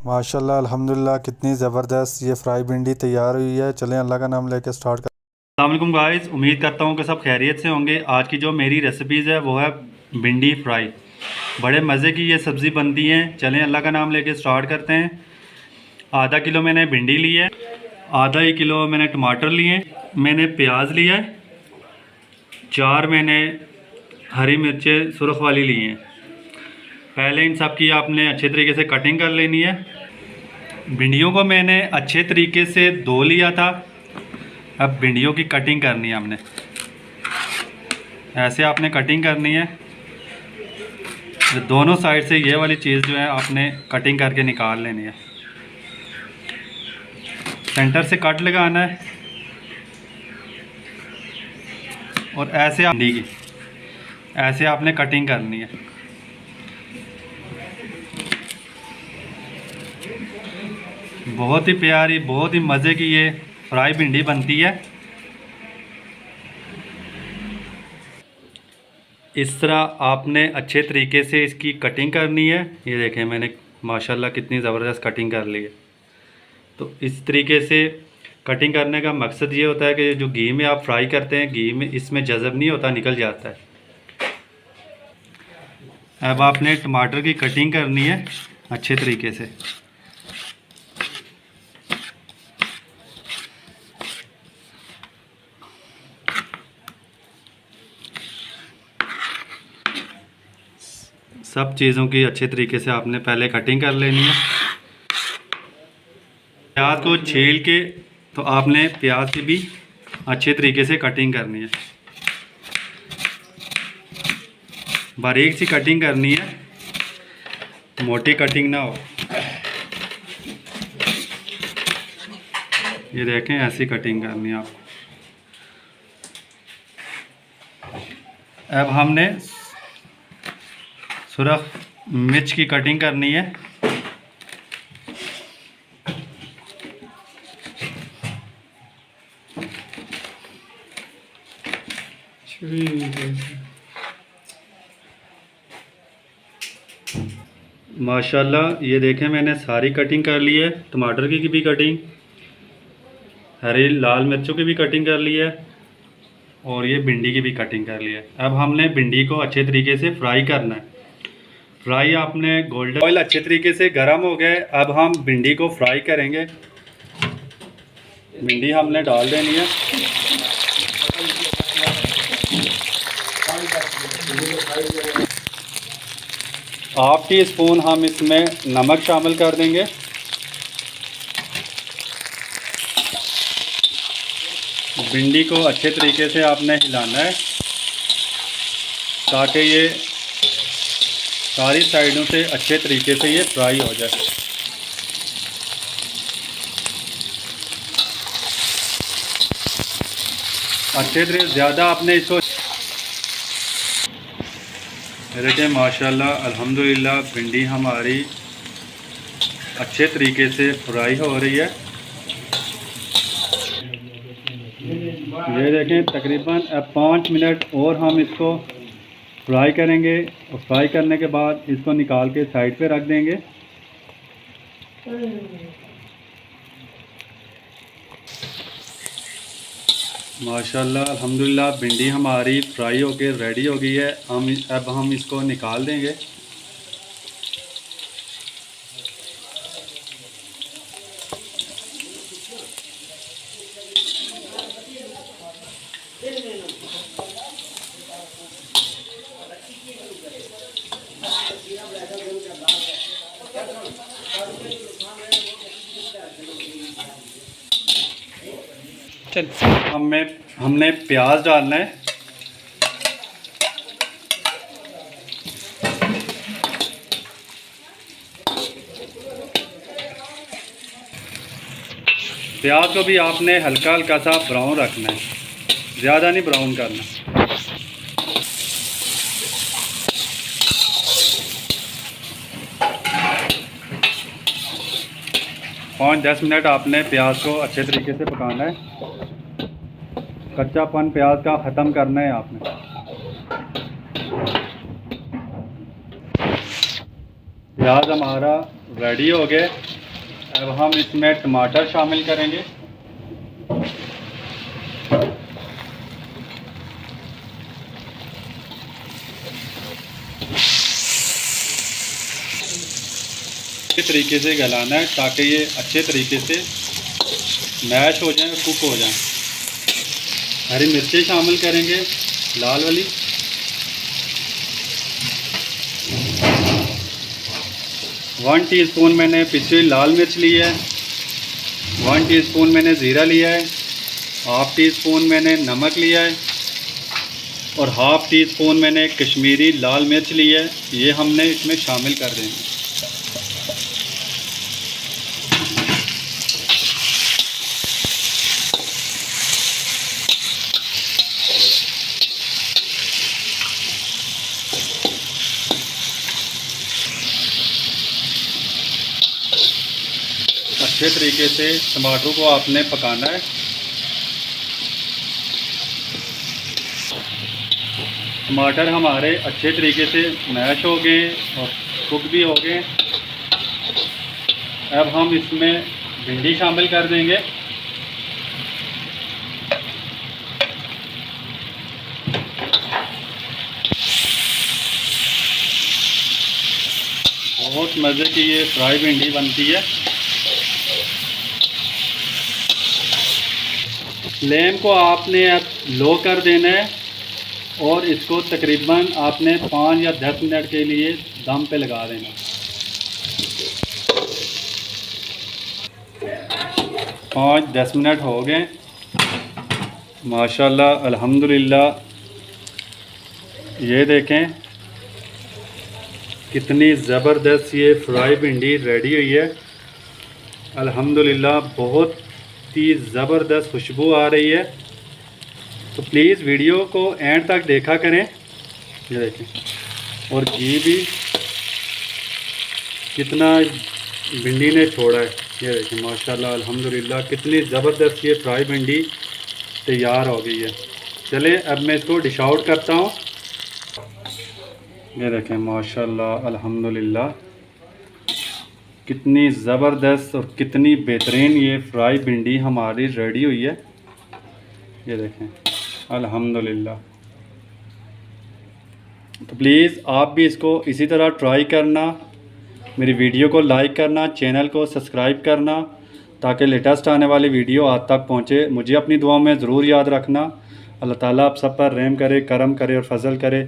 माशाल्लाह अल्हम्दुलिल्लाह कितनी ज़बरदस्त ये फ्राई भिंडी तैयार हुई है। चलें अल्लाह का नाम लेके स्टार्ट कर। अस्सलाम वालेकुम गाइस, उम्मीद करता हूँ कि सब खैरियत से होंगे। आज की जो मेरी रेसिपीज़ है वो है भिंडी फ्राई। बड़े मज़े की ये सब्ज़ी बनती है। चलें अल्लाह का नाम लेके स्टार्ट करते हैं। आधा किलो मैंने भिंडी ली है, आधा ही किलो मैंने टमाटर लिए, मैंने प्याज लिया है, 4 मैंने हरी मिर्चें सुरख वाली ली हैं। पहले इन सब की आपने अच्छे तरीके से कटिंग कर लेनी है। भिंडियों को मैंने अच्छे तरीके से धो लिया था। अब भिंडियों की कटिंग करनी है हमने। ऐसे आपने कटिंग करनी है। दोनों साइड से ये वाली चीज़ जो है आपने कटिंग करके निकाल लेनी है। सेंटर से कट लगाना है और ऐसे भिंडी की ऐसे आपने कटिंग करनी है। बहुत ही प्यारी, बहुत ही मज़े की ये फ्राई भिंडी बनती है। इस तरह आपने अच्छे तरीके से इसकी कटिंग करनी है। ये देखें मैंने माशाल्लाह कितनी ज़बरदस्त कटिंग कर ली है। तो इस तरीके से कटिंग करने का मकसद ये होता है कि जो घी में आप फ्राई करते हैं, घी में इसमें जज़ब नहीं होता, निकल जाता है। अब आपने टमाटर की कटिंग करनी है अच्छे तरीके से। सब चीज़ों की अच्छे तरीके से आपने पहले कटिंग कर लेनी है। प्याज को छील के तो आपने प्याज की भी अच्छे तरीके से कटिंग करनी है। बारीक सी कटिंग करनी है, मोटी कटिंग ना हो। ये देखें ऐसी कटिंग करनी है आपको। अब हमने सुरख मिर्च की कटिंग करनी है। माशाल्लाह ये देखें मैंने सारी कटिंग कर ली है। टमाटर की भी कटिंग, हरी लाल मिर्चों की भी कटिंग कर ली है और ये भिंडी की भी कटिंग कर ली है। अब हमने भिंडी को अच्छे तरीके से फ्राई करना है। फ्राई आपने गोल्डन ऑयल अच्छे तरीके से गर्म हो गए। अब हम भिंडी को फ्राई करेंगे। भिंडी हमने डाल देनी है। हाफ टी स्पून हम इसमें नमक शामिल कर देंगे। भिंडी को अच्छे तरीके से आपने हिलाना है ताकि ये सारी साइडों से अच्छे तरीके से ये फ्राई हो जाए। अच्छे तरीके ज़्यादा आपने इसको देखिए माशाल्लाह अल्हम्दुलिल्लाह भिंडी हमारी अच्छे तरीके से फ्राई हो रही है। ये देखें तकरीबन अब 5 मिनट और हम इसको फ्राई करेंगे और फ्राई करने के बाद इसको निकाल के साइड पे रख देंगे। माशाल्लाह अल्हम्दुलिल्लाह भिंडी हमारी फ्राई होके रेडी हो गई है। अब हम इसको निकाल देंगे। चल हमने प्याज डालना है। प्याज को भी आपने हल्का हल्का सा ब्राउन रखना है, ज़्यादा नहीं ब्राउन करना। 5-10 मिनट आपने प्याज को अच्छे तरीके से पकाना है। कच्चापन प्याज का ख़त्म करना है आपने। प्याज हमारा रेडी हो गए। अब हम इसमें टमाटर शामिल करेंगे। इस तरीके से गलाना है ताकि ये अच्छे तरीके से मैश हो जाए, कुक हो जाए। हरी मिर्चें शामिल करेंगे, लाल वाली। वन टीस्पून मैंने पिसी हुई लाल मिर्च ली है। 1 टीस्पून मैंने ज़ीरा लिया है। हाफ़ टी स्पून मैंने नमक लिया है और हाफ़ टी स्पून मैंने कश्मीरी लाल मिर्च ली है। ये हमने इसमें शामिल कर देंगे। अच्छे तरीके से टमाटर को आपने पकाना है। टमाटर हमारे अच्छे तरीके से मैश हो गए और कुक भी हो गए। अब हम इसमें भिंडी शामिल कर देंगे। बहुत मज़े की ये फ्राई भिंडी बनती है। फ्लेम को आपने अब लो कर देना है और इसको तकरीबन आपने 5 या 10 मिनट के लिए दम पे लगा देना। 5-10 मिनट हो गए माशाल्लाह अल्हम्दुलिल्लाह। ये देखें कितनी ज़बरदस्त ये फ्राई भिंडी रेडी हुई है अल्हम्दुलिल्लाह। बहुत ही ज़बरदस्त खुशबू आ रही है। तो प्लीज़ वीडियो को एंड तक देखा करें। ये देखें और घी भी कितना भिंडी ने छोड़ा है। ये देखें माशाल्लाह अल्हम्दुलिल्लाह कितनी ज़बरदस्त ये फ्राई भिंडी तैयार हो गई है। चले अब मैं इसको डिश आउट करता हूँ। ये देखें माशाल्लाह अल्हम्दुलिल्लाह कितनी ज़बरदस्त और कितनी बेहतरीन ये फ्राई भिंडी हमारी रेडी हुई है। ये देखें अल्हम्दुलिल्लाह। तो प्लीज़ आप भी इसको इसी तरह ट्राई करना। मेरी वीडियो को लाइक करना, चैनल को सब्सक्राइब करना ताकि लेटेस्ट आने वाली वीडियो आप तक पहुँचे। मुझे अपनी दुआ में ज़रूर याद रखना। अल्लाह ताला आप सब पर रहम करे, करम करे और फजल करे।